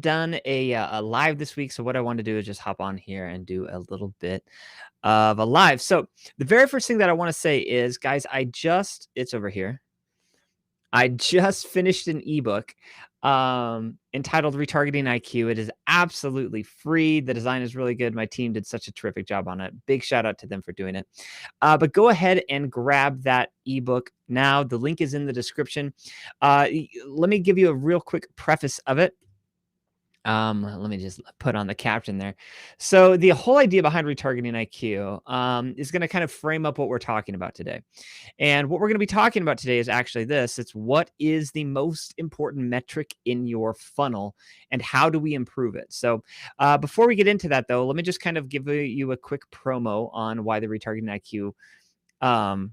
done a live this week, so what I want to do is just hop on here and do a little bit of a live. So the very first thing that I want to say is, guys, it's over here. I just finished an ebook entitled Retargeting IQ. It is absolutely free. The design is really good. My team did such a terrific job on it. Big shout out to them for doing it. But go ahead and grab that ebook now. The link is in the description. Let me give you a real quick preface of it. Let me just put on the caption there. So the whole idea behind retargeting IQ is going to kind of frame up what we're talking about today. And what we're going to be talking about today is actually this. It's what is the most important metric in your funnel and how do we improve it? So before we get into that, though, let me just kind of give you a quick promo on why the retargeting IQ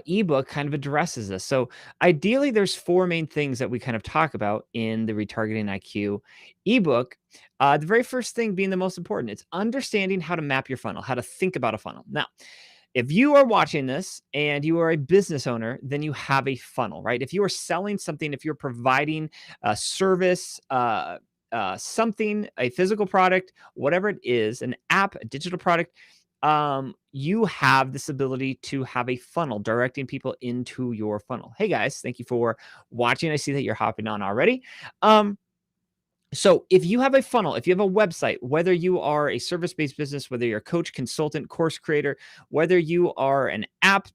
ebook kind of addresses this. So ideally, there's four main things that we kind of talk about in the Retargeting IQ ebook. The very first thing being the most important, it's understanding how to map your funnel, how to think about a funnel. Now, if you are watching this and you are a business owner, then you have a funnel, right? If you are selling something, if you're providing a service, something, a physical product, whatever it is, an app, a digital product, you have this ability to have a funnel directing people into your funnel. Hey guys, thank you for watching. I see that you're hopping on already. So if you have a funnel, if you have a website, whether you are a service-based business, whether you're a coach, consultant, course creator, whether you are an app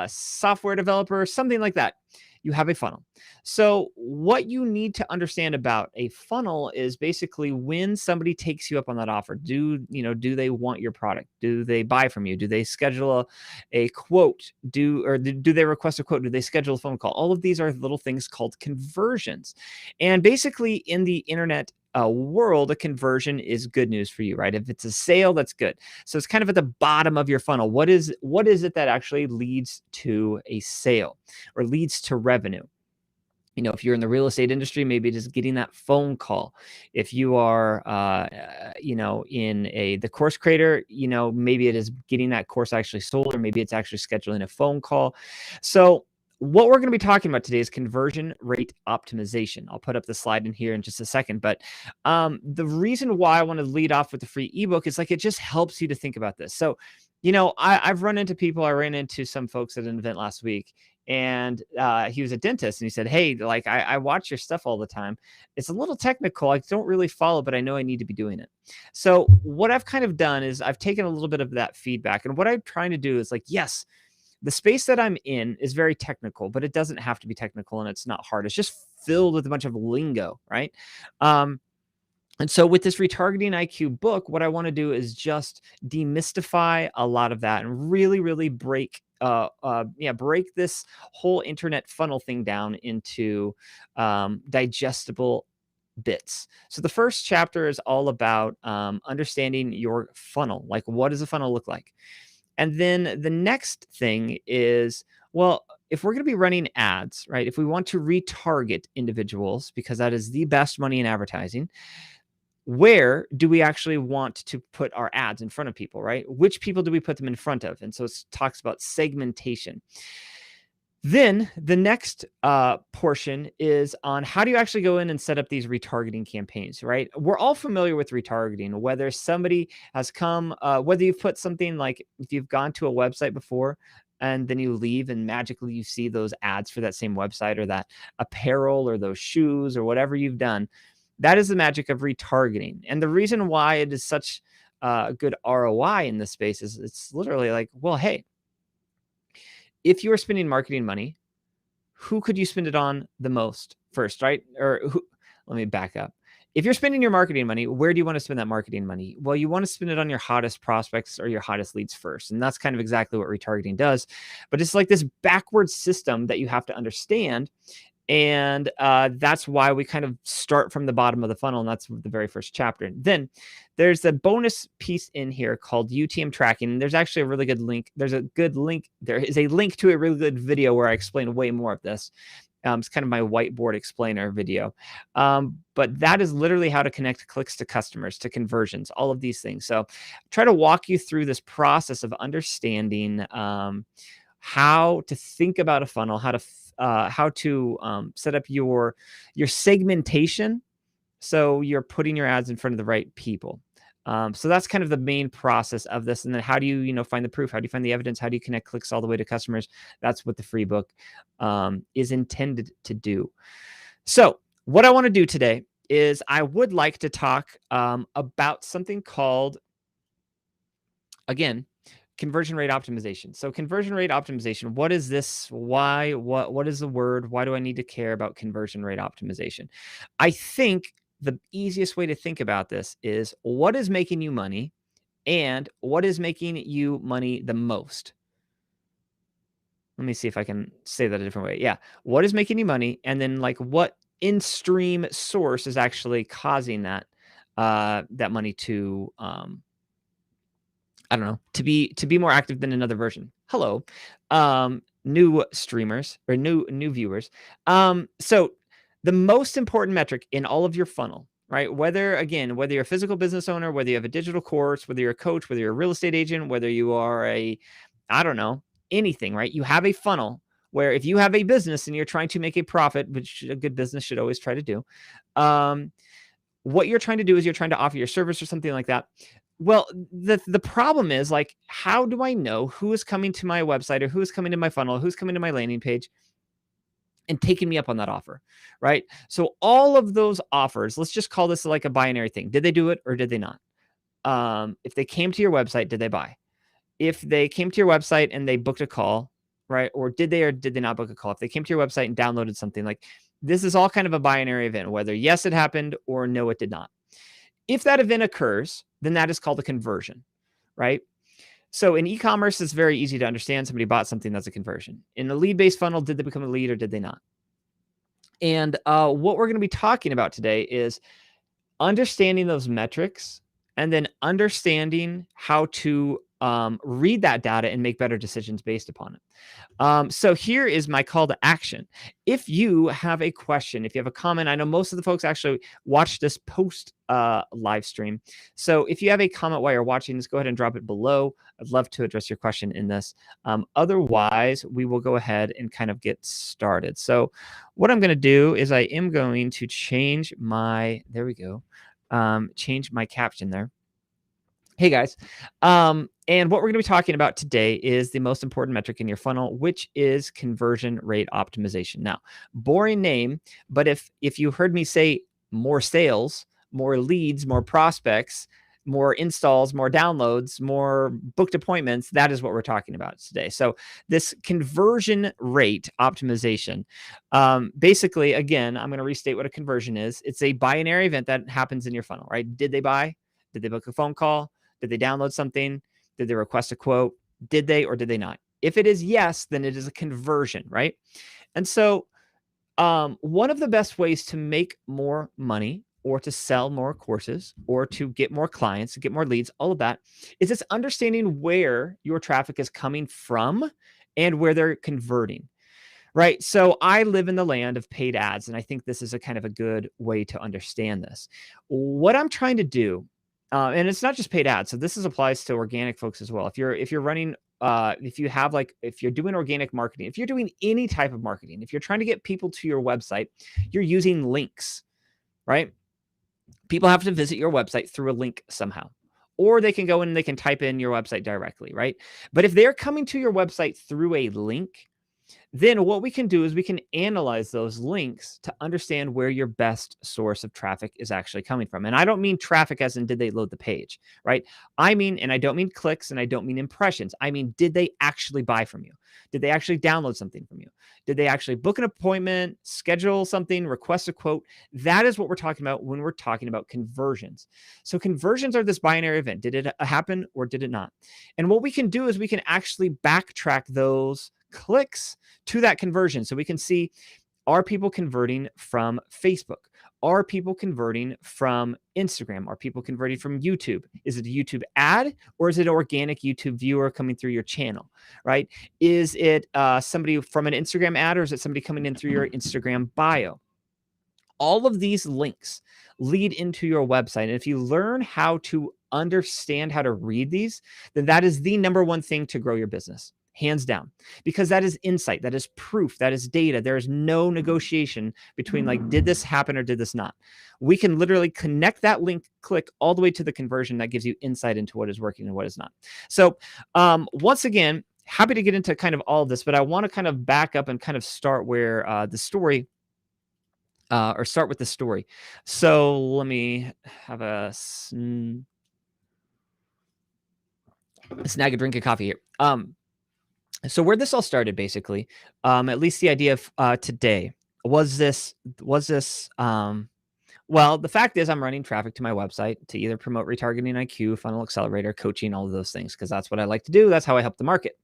software developer, something like that, you have a funnel. So what you need to understand about a funnel is basically when somebody takes you up on that offer, do they want your product? Do they buy from you? Do they schedule a quote? Do they request a quote? Do they schedule a phone call? All of these are little things called conversions. And basically in the internet world, a conversion is good news for you, right? If it's a sale, that's good. So it's kind of at the bottom of your funnel. What is it that actually leads to a sale or leads to revenue? If you're in the real estate industry, maybe it is getting that phone call. If you are, in the course creator, maybe it is getting that course actually sold, or maybe it's actually scheduling a phone call. So what we're going to be talking about today is conversion rate optimization. I'll put up the slide in here in just a second, but the reason why I want to lead off with the free ebook is it just helps you to think about this. So, I've run into people. I ran into some folks at an event last week, and he was a dentist, and he said, hey, I watch your stuff all the time. It's a little technical. I don't really follow, but I know I need to be doing it. So what I've kind of done is I've taken a little bit of that feedback, and what I'm trying to do is yes, the space that I'm in is very technical, but it doesn't have to be technical, and it's not hard. It's just filled with a bunch of lingo, right? And so with this Retargeting IQ book, what I want to do is just demystify a lot of that and really, really break this whole internet funnel thing down into digestible bits. So the first chapter is all about understanding your funnel. What does a funnel look like? And then the next thing is, well, if we're going to be running ads, right? If we want to retarget individuals, because that is the best money in advertising, where do we actually want to put our ads in front of people, right? Which people do we put them in front of? And so it talks about segmentation. Then the next portion is on how do you actually go in and set up these retargeting campaigns, right? We're all familiar with retargeting, whether somebody has come, whether you've put something if you've gone to a website before and then you leave and magically you see those ads for that same website or that apparel or those shoes or whatever you've done. That is the magic of retargeting. And the reason why it is such a good ROI in this space is it's literally well, hey, if you are spending marketing money, who could you spend it on the most first, right? Let me back up. If you're spending your marketing money, where do you want to spend that marketing money? Well, you want to spend it on your hottest prospects or your hottest leads first. And that's kind of exactly what retargeting does. But it's this backwards system that you have to understand. And that's why we kind of start from the bottom of the funnel. And that's the very first chapter. And then there's a bonus piece in here called UTM tracking. And there's actually a really good link. There is a link to a really good video where I explain way more of this. It's kind of my whiteboard explainer video. But that is literally how to connect clicks to customers, to conversions, all of these things. So try to walk you through this process of understanding how to think about a funnel, how to set up your segmentation, so you're putting your ads in front of the right people. So that's kind of the main process of this. And then how do you find the proof? How do you find the evidence? How do you connect clicks all the way to customers? That's what the free book is intended to do. So what I want to do today is I would like to talk about something called, again, conversion rate optimization. So conversion rate optimization, what is this? Why? What is the word? Why do I need to care about conversion rate optimization? I think the easiest way to think about this is what is making you money and what is making you money the most. Let me see if I can say that a different way. Yeah. What is making you money? And then like what in-stream source is actually causing that money to I don't know, to be more active than another version. Hello, new streamers or new viewers. So the most important metric in all of your funnel, right? Whether you're a physical business owner, whether you have a digital course, whether you're a coach, whether you're a real estate agent, whether you are I don't know, anything, right? You have a funnel where if you have a business and you're trying to make a profit, which a good business should always try to do, what you're trying to do is you're trying to offer your service or something like that. Well, the problem is like, how do I know who is coming to my website or who is coming to my funnel, who's coming to my landing page and taking me up on that offer, right? So all of those offers, let's just call this like a binary thing. Did they do it or did they not? If they came to your website, did they buy? If they came to your website and they booked a call, right? Or did they not book a call? If they came to your website and downloaded something, like this is all kind of a binary event, whether yes, it happened or no, it did not. If that event occurs, then that is called a conversion, right? So in e-commerce, it's very easy to understand. Somebody bought something, that's a conversion. In a lead-based funnel, did they become a lead or did they not? And what we're going to be talking about today is understanding those metrics and then understanding how to read that data and make better decisions based upon it. So here is my call to action. If you have a question, if you have a comment, I know most of the folks actually watch this post live stream. So if you have a comment while you're watching this, go ahead and drop it below. I'd love to address your question in this. Otherwise, we will go ahead and kind of get started. So what I'm going to do is I am going to change my, there we go, change my caption there. Hey guys. And what we're going to be talking about today is the most important metric in your funnel, which is conversion rate optimization. Now, boring name, but if you heard me say more sales, more leads, more prospects, more installs, more downloads, more booked appointments, that is what we're talking about today. So this conversion rate optimization, basically, again, I'm going to restate what a conversion is. It's a binary event that happens in your funnel, right? Did they buy? Did they book a phone call? Did they download something? Did they request a quote? Did they or did they not? If it is yes, then it is a conversion, right? And so one of the best ways to make more money or to sell more courses or to get more clients, to get more leads, all of that is just understanding where your traffic is coming from and where they're converting. Right. So I live in the land of paid ads, and I think this is a kind of a good way to understand this. What I'm trying to do, and it's not just paid ads. So this applies to organic folks as well. If you're running, if you're doing organic marketing, if you're doing any type of marketing, if you're trying to get people to your website, you're using links, right? People have to visit your website through a link somehow, or they can go in and they can type in your website directly, right? But if they're coming to your website through a link, then what we can do is we can analyze those links to understand where your best source of traffic is actually coming from. And I don't mean traffic as in did they load the page, right? I mean, and I don't mean clicks and I don't mean impressions. I mean, did they actually buy from you? Did they actually download something from you? Did they actually book an appointment, schedule something, request a quote? That is what we're talking about when we're talking about conversions. So conversions are this binary event. Did it happen or did it not? And what we can do is we can actually backtrack those clicks to that conversion. So we can see, are people converting from Facebook? Are people converting from Instagram? Are people converting from YouTube? Is it a YouTube ad or is it an organic YouTube viewer coming through your channel, right? Is it somebody from an Instagram ad or is it somebody coming in through your Instagram bio? All of these links lead into your website. And if you learn how to understand how to read these, then that is the number one thing to grow your business. hands down, because that is insight, that is proof, that is data. There is no negotiation between like, did this happen or did this not? We can literally connect that link click all the way to the conversion that gives you insight into what is working and what is not. So once again, happy to get into kind of all of this, but I want to kind of back up and kind of start where the story or start with the story. So let me have a snag a drink of coffee here. So where this all started, basically, at least the idea of today was this. Well, the fact is, I'm running traffic to my website to either promote retargeting IQ, funnel accelerator, coaching, all of those things, because that's what I like to do. That's how I help the market.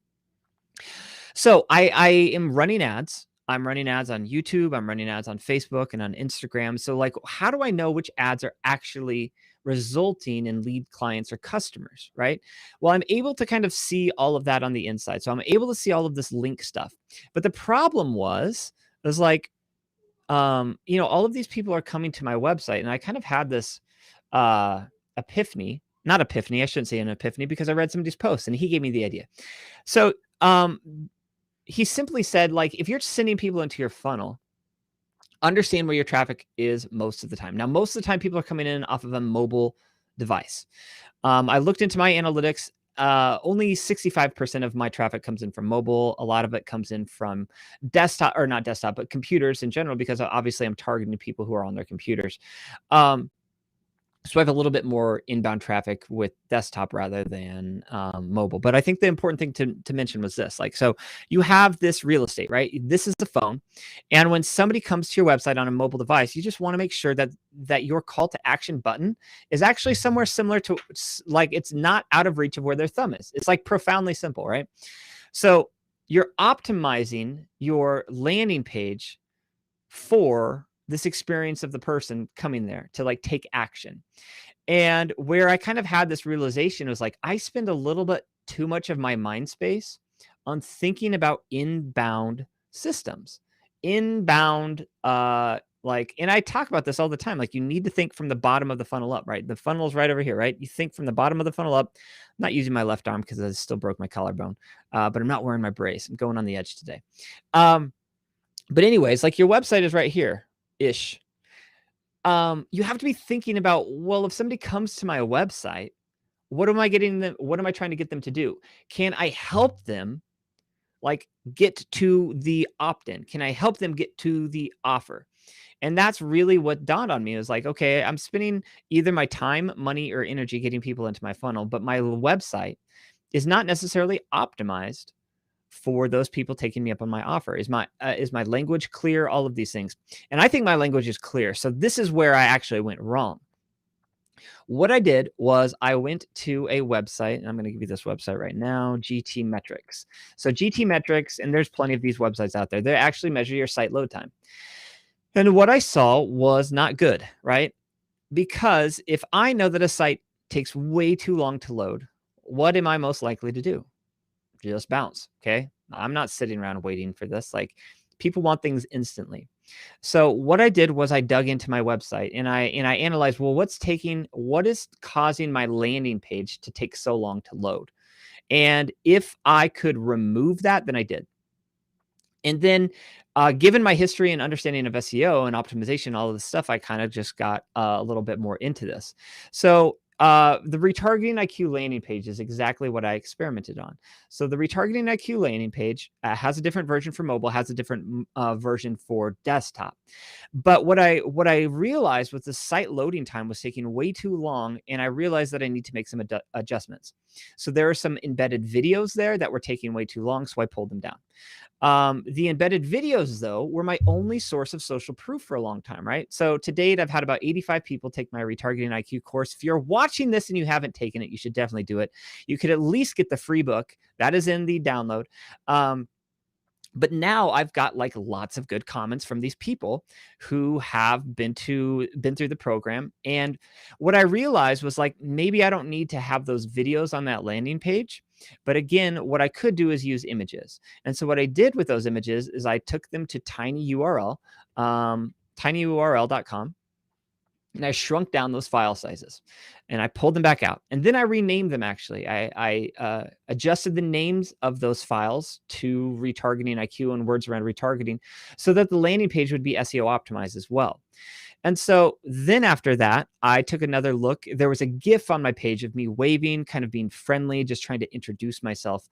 So I am running ads. I'm running ads on YouTube. I'm running ads on Facebook and on Instagram. So like, how do I know which ads are actually resulting in lead clients or customers, right? Well, I'm able to kind of see all of that on the inside. So I'm able to see all of this link stuff. But the problem was like, all of these people are coming to my website, and I kind of had this epiphany. Not epiphany, I shouldn't say an epiphany, because I read somebody's post and he gave me the idea. So he simply said, like, if you're sending people into your funnel, understand where your traffic is most of the time. Now, most of the time, people are coming in off of a mobile device. I looked into my analytics. Only 65% of my traffic comes in from mobile. A lot of it comes in from desktop, or not desktop, but computers in general, because obviously I'm targeting people who are on their computers. So I have a little bit more inbound traffic with desktop rather than mobile. But I think the important thing to mention was this. Like, so you have this real estate, right? This is the phone. And when somebody comes to your website on a mobile device, you just want to make sure that your call to action button is actually somewhere similar to, like, it's not out of reach of where their thumb is. It's like profoundly simple, right? So you're optimizing your landing page for this experience of the person coming there to like take action. And where I kind of had this realization was like, I spend a little bit too much of my mind space on thinking about inbound systems, inbound, like, and I talk about this all the time. Like, you need to think from the bottom of the funnel up, right? The funnel is right over here, right? You think from the bottom of the funnel up. I'm not using my left arm because I still broke my collarbone, but I'm not wearing my brace. I'm going on the edge today. But anyways, like, your website is right here ish. You have to be thinking about, well, if somebody comes to my website, what am I getting them? What am I trying to get them to do? Can I help them like get to the opt-in? Can I help them get to the offer? And that's really what dawned on me. It was like, okay, I'm spending either my time, money, or energy getting people into my funnel, but my website is not necessarily optimized for those people taking me up on my offer. Is my language clear? All of these things. And I think my language is clear. So this is where I actually went wrong. What I did was I went to a website, and I'm going to give you this website right now, GT Metrics. So GT Metrics, and there's plenty of these websites out there, they actually measure your site load time. And what I saw was not good, right? Because if I know that a site takes way too long to load, what am I most likely to do? Just bounce. Okay. I'm not sitting around waiting for this. Like, people want things instantly. So what I did was I dug into my website and I analyzed, well, what is causing my landing page to take so long to load? And if I could remove that, then I did. And then given my history and understanding of SEO and optimization, all of this stuff, I kind of just got a little bit more into this. So the retargeting IQ landing page is exactly what I experimented on. So the retargeting IQ landing page has a different version for mobile, has a different version for desktop. But what I realized was the site loading time was taking way too long, and I realized that I need to make some adjustments. So there are some embedded videos there that were taking way too long, so I pulled them down. The embedded videos, though, were my only source of social proof for a long time, right? So to date, I've had about 85 people take my retargeting IQ course. If you're watching this and you haven't taken it, you should definitely do it. You could at least get the free book that is in the download. But now I've got like lots of good comments from these people who have been through the program. And what I realized was like, maybe I don't need to have those videos on that landing page. But again, what I could do is use images. And so what I did with those images is I took them to tinyurl, tinyurl.com. and I shrunk down those file sizes, and I pulled them back out, and then I renamed them. Actually, I adjusted the names of those files to retargeting IQ and words around retargeting, so that the landing page would be SEO optimized as well. And so then after that, I took another look. There was a GIF on my page of me waving, kind of being friendly, just trying to introduce myself.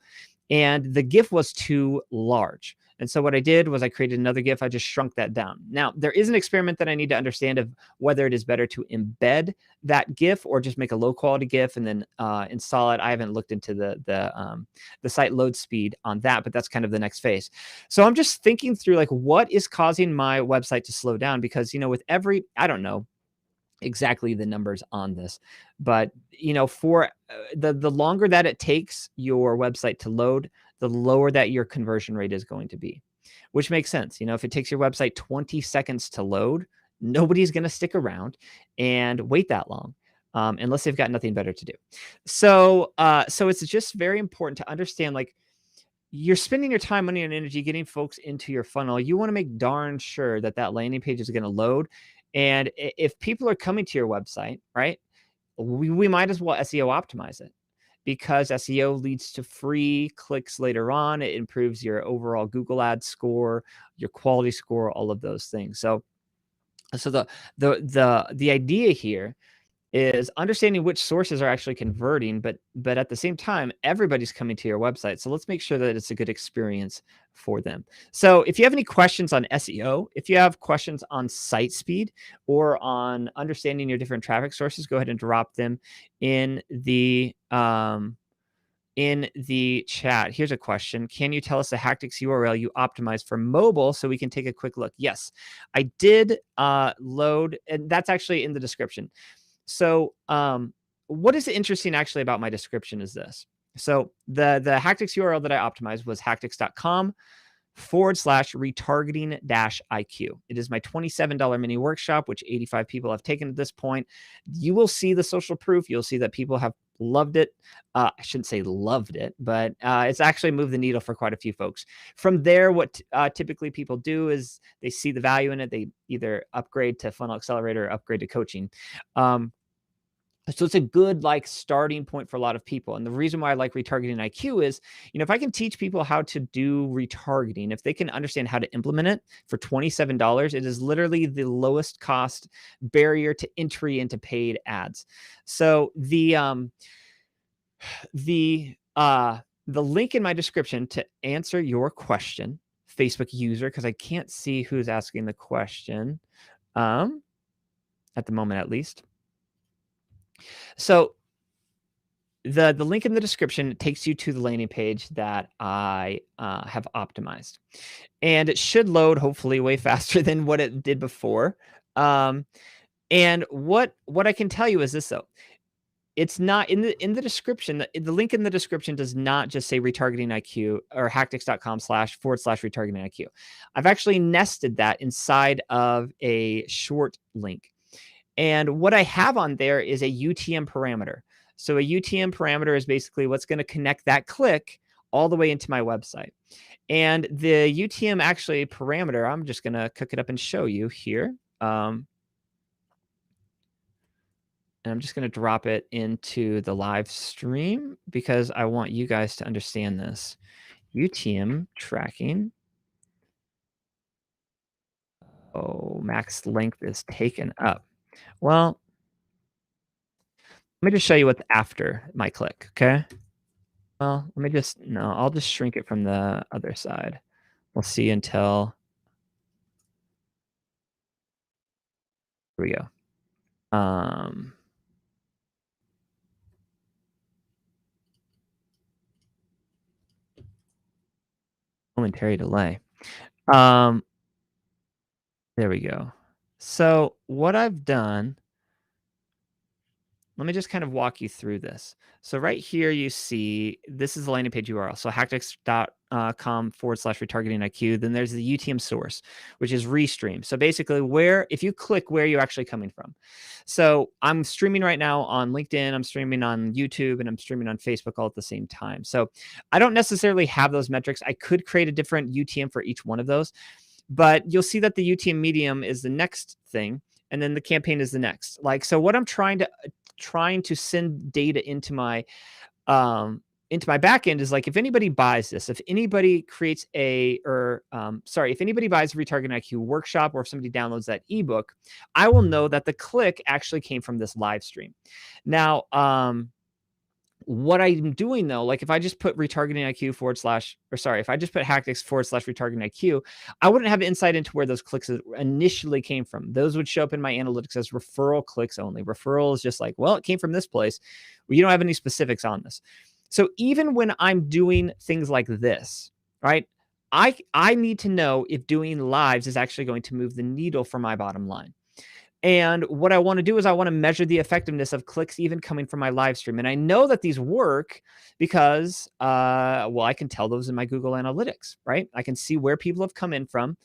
And the GIF was too large. And so what I did was I created another GIF. I just shrunk that down. Now, there is an experiment that I need to understand of whether it is better to embed that GIF or just make a low quality GIF and then install it. I haven't looked into the site load speed on that, but that's kind of the next phase. So I'm just thinking through like what is causing my website to slow down, because with every, I don't know exactly the numbers on this, but for the longer that it takes your website to load, the lower that your conversion rate is going to be, which makes sense. If it takes your website 20 seconds to load, nobody's going to stick around and wait that long. Unless they've got nothing better to do. So it's just very important to understand, like, you're spending your time, money, and energy getting folks into your funnel. You want to make darn sure that that landing page is going to load. And if people are coming to your website, right, we might as well SEO optimize it, because SEO leads to free clicks later on. It improves your overall Google Ads score, your quality score, all of those things. So the idea here is understanding which sources are actually converting, but at the same time, everybody's coming to your website. So let's make sure that it's a good experience for them. So if you have any questions on SEO, if you have questions on site speed or on understanding your different traffic sources, go ahead and drop them in the chat. Here's a question. Can you tell us the Hactics URL you optimized for mobile so we can take a quick look? Yes, I did load, and that's actually in the description. So what is interesting actually about my description is this. So the Hactics URL that I optimized was hactics.com/retargeting-IQ. It is my $27 mini workshop, which 85 people have taken at this point. You will see the social proof. You'll see that people have loved it. I shouldn't say loved it, but it's actually moved the needle for quite a few folks. From there, what typically people do is they see the value in it. They either upgrade to Funnel Accelerator or upgrade to coaching. So it's a good starting point for a lot of people. And the reason why I like retargeting IQ is, if I can teach people how to do retargeting, if they can understand how to implement it for $27, it is literally the lowest cost barrier to entry into paid ads. So the link in my description to answer your question, Facebook user, because I can't see who's asking the question at the moment, at least. So the link in the description takes you to the landing page that I have optimized, and it should load hopefully way faster than what it did before. And what I can tell you is this, though. It's not in the description. The link in the description does not just say retargeting IQ or hactics.com//retargeting IQ. I've actually nested that inside of a short link. And what I have on there is a UTM parameter. So a UTM parameter is basically what's going to connect that click all the way into my website. And the UTM actually parameter, I'm just going to cook it up and show you here. And I'm just going to drop it into the live stream because I want you guys to understand this. UTM tracking. Oh, max length is taken up. Well, let me just show you what's after my click, okay? Well, I'll just shrink it from the other side. We'll see until, here we go. Momentary delay. There we go. So what I've done, let me just kind of walk you through this. So right here, you see, this is the landing page URL. So hactics.com/retargeting IQ. Then there's the UTM source, which is Restream. So basically if you click, where are you actually coming from? So I'm streaming right now on LinkedIn, I'm streaming on YouTube, and I'm streaming on Facebook all at the same time. So I don't necessarily have those metrics. I could create a different UTM for each one of those, but you'll see that the UTM medium is the next thing. and then the campaign is the next. Like, so what I'm trying to send data into my backend is like, if anybody buys this, if anybody creates if anybody buys a Retargeting IQ workshop, or if somebody downloads that ebook, I will know that the click actually came from this live stream. Now, what I'm doing though, like if I just put retargeting IQ if I just put Hactics / retargeting IQ, I wouldn't have insight into where those clicks initially came from. Those would show up in my analytics as referral clicks only. Referral is just like, well, it came from this place. Well, you don't have any specifics on this. So even when I'm doing things like this, right, I need to know if doing lives is actually going to move the needle for my bottom line. And what I want to do is I want to measure the effectiveness of clicks even coming from my live stream. And I know that these work because, I can tell those in my Google Analytics, right? I can see where people have come in from,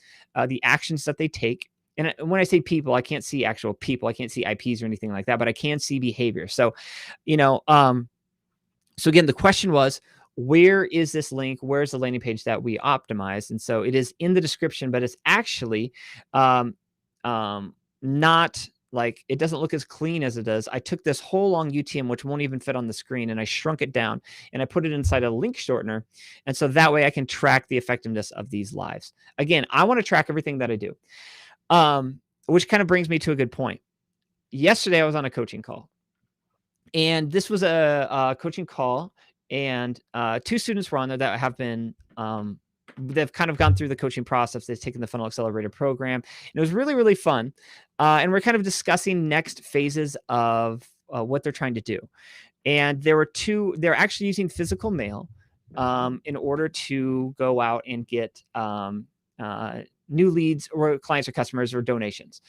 the actions that they take. And when I say people, I can't see actual people. I can't see IPs or anything like that, but I can see behavior. So, so again, the question was, where is this link? Where's the landing page that we optimized? And so it is in the description, but it's actually, not like, it doesn't look as clean as it does. I took this whole long UTM, which won't even fit on the screen, and I shrunk it down and I put it inside a link shortener. And so that way I can track the effectiveness of these lives. Again, I want to track everything that I do. Which kind of brings me to a good point. Yesterday I was on a coaching call, and this was a coaching call, and 2 students were on there that have been, they've kind of gone through the coaching process. They've taken the Funnel Accelerator program, and it was really, really fun. And we're kind of discussing next phases of what they're trying to do. And they're actually using physical mail in order to go out and get new leads or clients or customers or donations.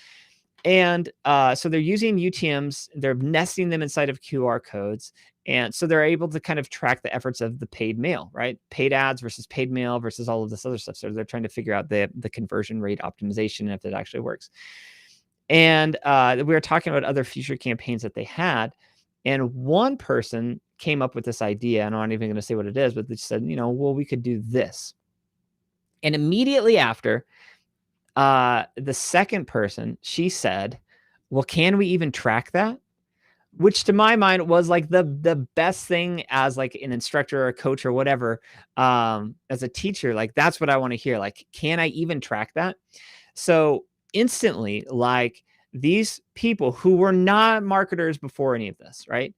And so they're using UTMs, they're nesting them inside of QR codes. And so they're able to kind of track the efforts of the paid mail, right? Paid ads versus paid mail versus all of this other stuff. So they're trying to figure out the conversion rate optimization and if it actually works. And we were talking about other future campaigns that they had. And one person came up with this idea, and I'm not even going to say what it is, but they said, well, we could do this. And immediately after, the second person, she said, well, can we even track that? Which to my mind was like the best thing as like an instructor or a coach or whatever, as a teacher. Like, that's what I want to hear. Like, can I even track that? So instantly, like, these people who were not marketers before any of this, right,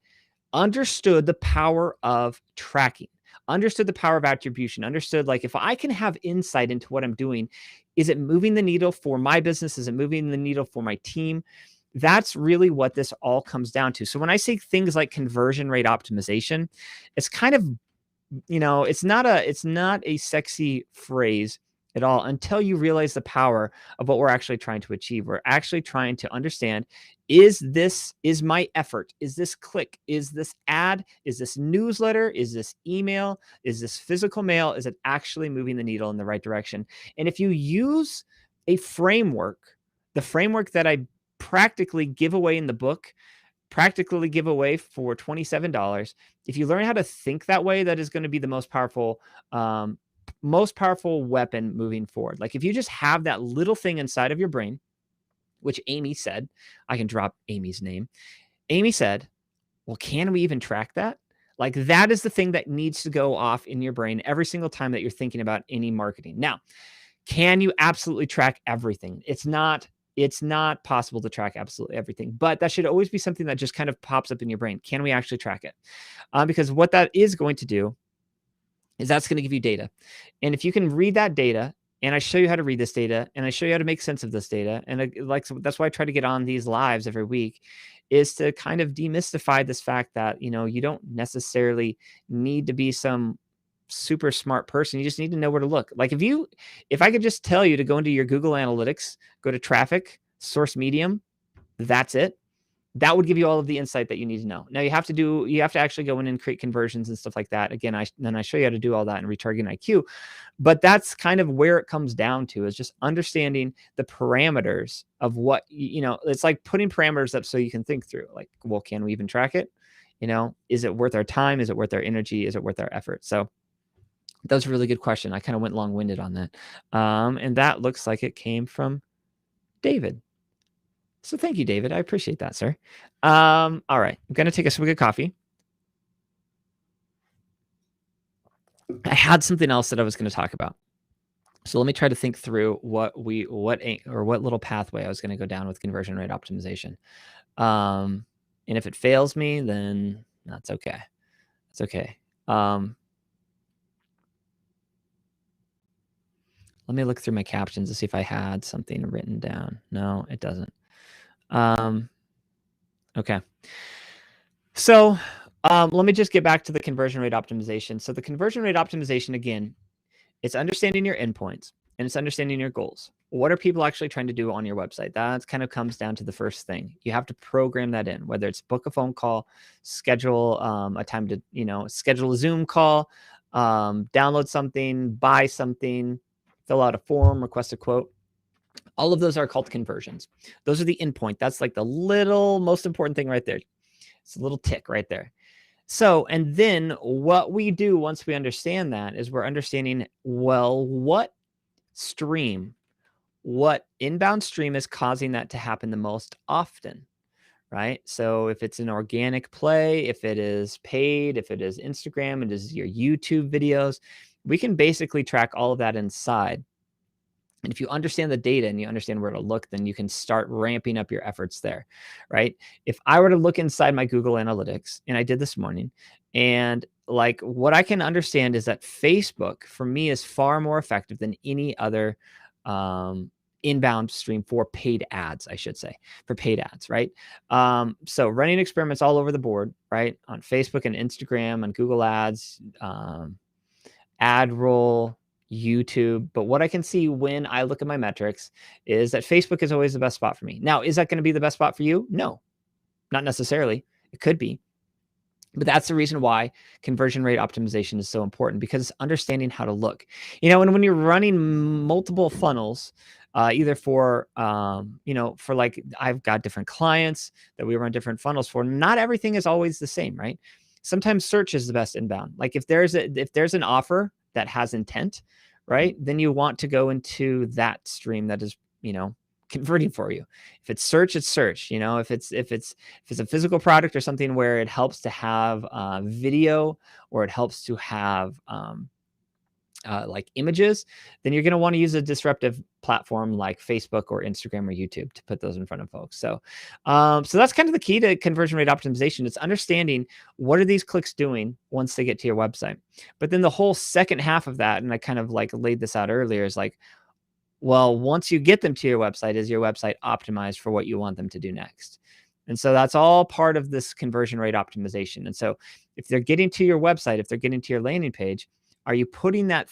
understood the power of tracking, understood the power of attribution, understood, like, if I can have insight into what I'm doing, is it moving the needle for my business? Is it moving the needle for my team? That's really what this all comes down to. So when I say things like conversion rate optimization, it's kind of, it's not a sexy phrase at all until you realize the power of what we're actually trying to achieve. We're actually trying to understand, is my effort, is this click, is this ad, is this newsletter, is this email, is this physical mail, is it actually moving the needle in the right direction? And if you use a framework, the framework that I practically give away in the book, practically give away for $27, if you learn how to think that way, that is going to be the most powerful weapon moving forward. Like, if you just have that little thing inside of your brain, which Amy said, I can drop Amy's name. Amy said, well, can we even track that? Like, that is the thing that needs to go off in your brain every single time that you're thinking about any marketing. Now, can you absolutely track everything? It's not possible to track absolutely everything, but that should always be something that just kind of pops up in your brain. Can we actually track it? Because what that is going to do is that's going to give you data. And if you can read that data, and I show you how to read this data, and I show you how to make sense of this data, and so that's why I try to get on these lives every week, is to kind of demystify this fact that, you don't necessarily need to be some super smart person. You just need to know where to look. Like, if I could just tell you to go into your Google Analytics, go to traffic, source medium, that's it. That would give you all of the insight that you need to know. Now you have to actually go in and create conversions and stuff like that. Again, then I show you how to do all that in Retargeting IQ, but that's kind of where it comes down to, is just understanding the parameters of what, it's like putting parameters up so you can think through, like, well, can we even track it? Is it worth our time? Is it worth our energy? Is it worth our effort? So that was a really good question. I kind of went long-winded on that. And that looks like it came from David. So thank you, David. I appreciate that, sir. All right. I'm going to take a swig of coffee. I had something else that I was going to talk about. So let me try to think through what little pathway I was going to go down with conversion rate optimization. And if it fails me, then that's okay. It's okay. Let me look through my captions to see if I had something written down. No, it doesn't. Okay. So let me just get back to the conversion rate optimization. So the conversion rate optimization, again, it's understanding your endpoints and it's understanding your goals. What are people actually trying to do on your website? That kind of comes down to the first thing. You have to program that in, whether it's book a phone call, schedule a time to, schedule a Zoom call, download something, buy something, fill out a form, request a quote. All of those are called conversions. Those are the endpoint. That's like the little most important thing right there. It's a little tick right there. So, and then what we do once we understand that is we're understanding, well, what inbound stream is causing that to happen the most often, right? So if it's an organic play, if it is paid, if it is Instagram, it is your YouTube videos, we can basically track all of that inside. And if you understand the data and you understand where to look, then you can start ramping up your efforts there, right? If I were to look inside my Google Analytics, and I did this morning, and like what I can understand is that Facebook for me is far more effective than any other inbound stream for paid ads, I should say, for paid ads, right? So running experiments all over the board, right? On Facebook and Instagram, on Google Ads, ad roll, YouTube. But what I can see when I look at my metrics is that Facebook is always the best spot for me. Now, is that going to be the best spot for you? No, not necessarily. It could be. But that's the reason why conversion rate optimization is so important, because it's understanding how to look. And when you're running multiple funnels, either for, for like I've got different clients that we run different funnels for, not everything is always the same, right? Sometimes search is the best inbound. Like if there's an offer that has intent, right, then you want to go into that stream that is, converting for you. If it's search, it's search. If it's a physical product or something where it helps to have video, or it helps to have like images, then you're going to want to use a disruptive platform like Facebook or Instagram or YouTube to put those in front of folks. So that's kind of the key to conversion rate optimization. It's understanding what are these clicks doing once they get to your website. But then the whole second half of that, and I kind of like laid this out earlier, is like, well, once you get them to your website, is your website optimized for what you want them to do next? And so that's all part of this conversion rate optimization. And so if they're getting to your website, if they're getting to your landing page, are you putting that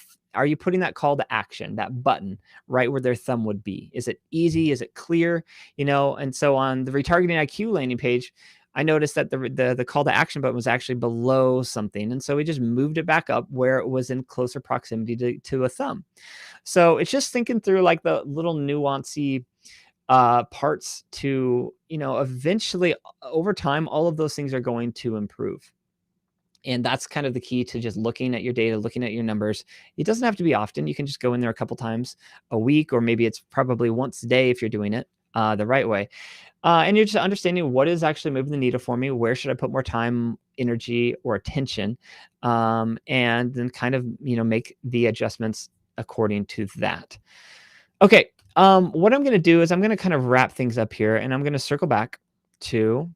call to action, that button, right where their thumb would be? Is it easy? Is it clear? And so on the Retargeting IQ landing page, I noticed that the call to action button was actually below something. And so we just moved it back up where it was in closer proximity to a thumb. So it's just thinking through like the little nuancy parts to, eventually over time, all of those things are going to improve. And that's kind of the key to just looking at your data, looking at your numbers. It doesn't have to be often. You can just go in there a couple times a week, or maybe it's probably once a day if you're doing it the right way. And you're just understanding what is actually moving the needle for me. Where should I put more time, energy, or attention? And then kind of, make the adjustments according to that. Okay. What I'm going to do is I'm going to kind of wrap things up here, and I'm going to circle back to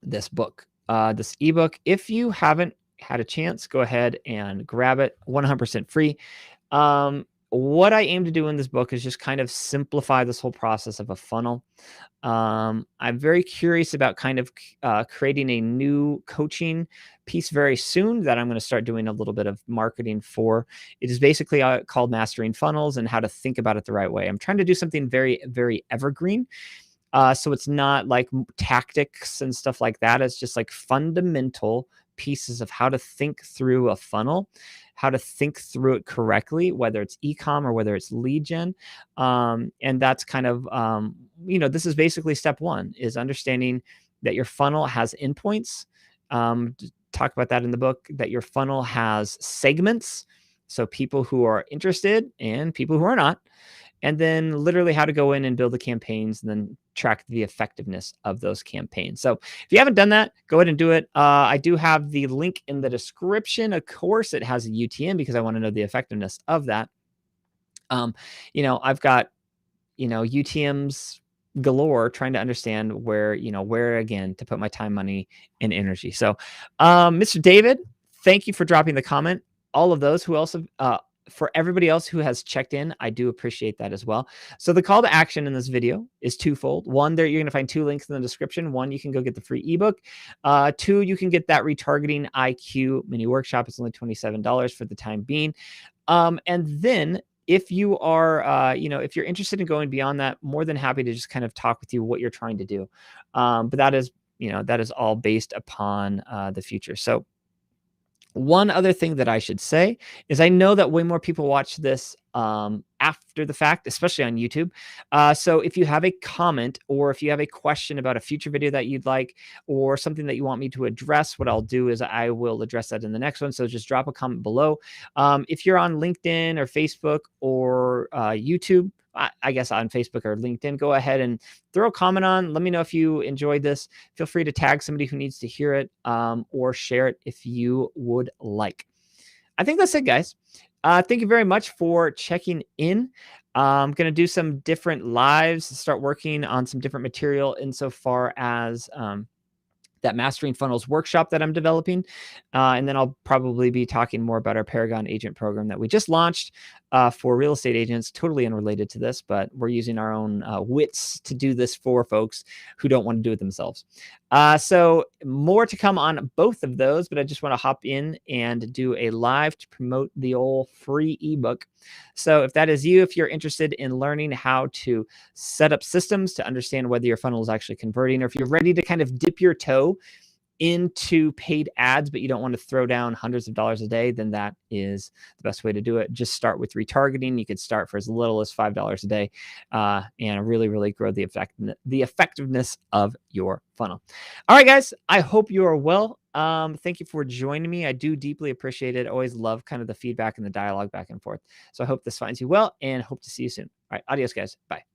this book. This ebook. If you haven't had a chance, go ahead and grab it. 100% free. What I aim to do in this book is just kind of simplify this whole process of a funnel. I'm very curious about kind of creating a new coaching piece very soon that I'm going to start doing a little bit of marketing for. It is basically called Mastering Funnels and how to think about it the right way. I'm trying to do something very, very evergreen. So it's not like tactics and stuff like that. It's just like fundamental pieces of how to think through a funnel, how to think through it correctly, whether it's e-com or whether it's lead gen. And that's kind of, this is basically step one, is understanding that your funnel has endpoints. Talk about that in the book, that your funnel has segments. So people who are interested and people who are not. and then literally how to go in and build the campaigns and then track the effectiveness of those campaigns. So if you haven't done that, go ahead and do it. I do have the link in the description. Of course, it has a UTM because I want to know the effectiveness of that. I've got UTMs galore trying to understand where again to put my time, money, and energy. So, Mr. David, thank you for dropping the comment. All of those who also, for everybody else who has checked in, I do appreciate that as well. So the call to action in this video is twofold. One, there you're going to find 2 links in the description. One, you can go get the free ebook. 2, you can get that Retargeting IQ mini workshop. It's only $27 for the time being. And then if you are, if you're interested in going beyond that, more than happy to just kind of talk with you what you're trying to do. But that is all based upon the future. So one other thing that I should say is I know that way more people watch this after the fact, especially on YouTube. So if you have a comment or if you have a question about a future video that you'd like or something that you want me to address, what I'll do is I will address that in the next one. So just drop a comment below. If you're on LinkedIn or Facebook or YouTube, I guess on Facebook or LinkedIn, go ahead and throw a comment on. Let me know if you enjoyed this. Feel free to tag somebody who needs to hear it or share it if you would like. I think that's it, guys. Thank you very much for checking in. I'm going to do some different lives, start working on some different material insofar as that Mastering Funnels workshop that I'm developing. And then I'll probably be talking more about our Paragon Agent program that we just launched for real estate agents, totally unrelated to this, but we're using our own wits to do this for folks who don't want to do it themselves. So more to come on both of those, but I just want to hop in and do a live to promote the old free ebook. So if that is you, if you're interested in learning how to set up systems to understand whether your funnel is actually converting, or if you're ready to kind of dip your toe into paid ads, but you don't want to throw down hundreds of dollars a day, then that is the best way to do it. Just start with retargeting. You could start for as little as $5 a day and really, really grow the effectiveness of your funnel. All right, guys, I hope you are well. Thank you for joining me. I do deeply appreciate it. Always love kind of the feedback and the dialogue back and forth. So I hope this finds you well and hope to see you soon. All right, adios, guys. Bye.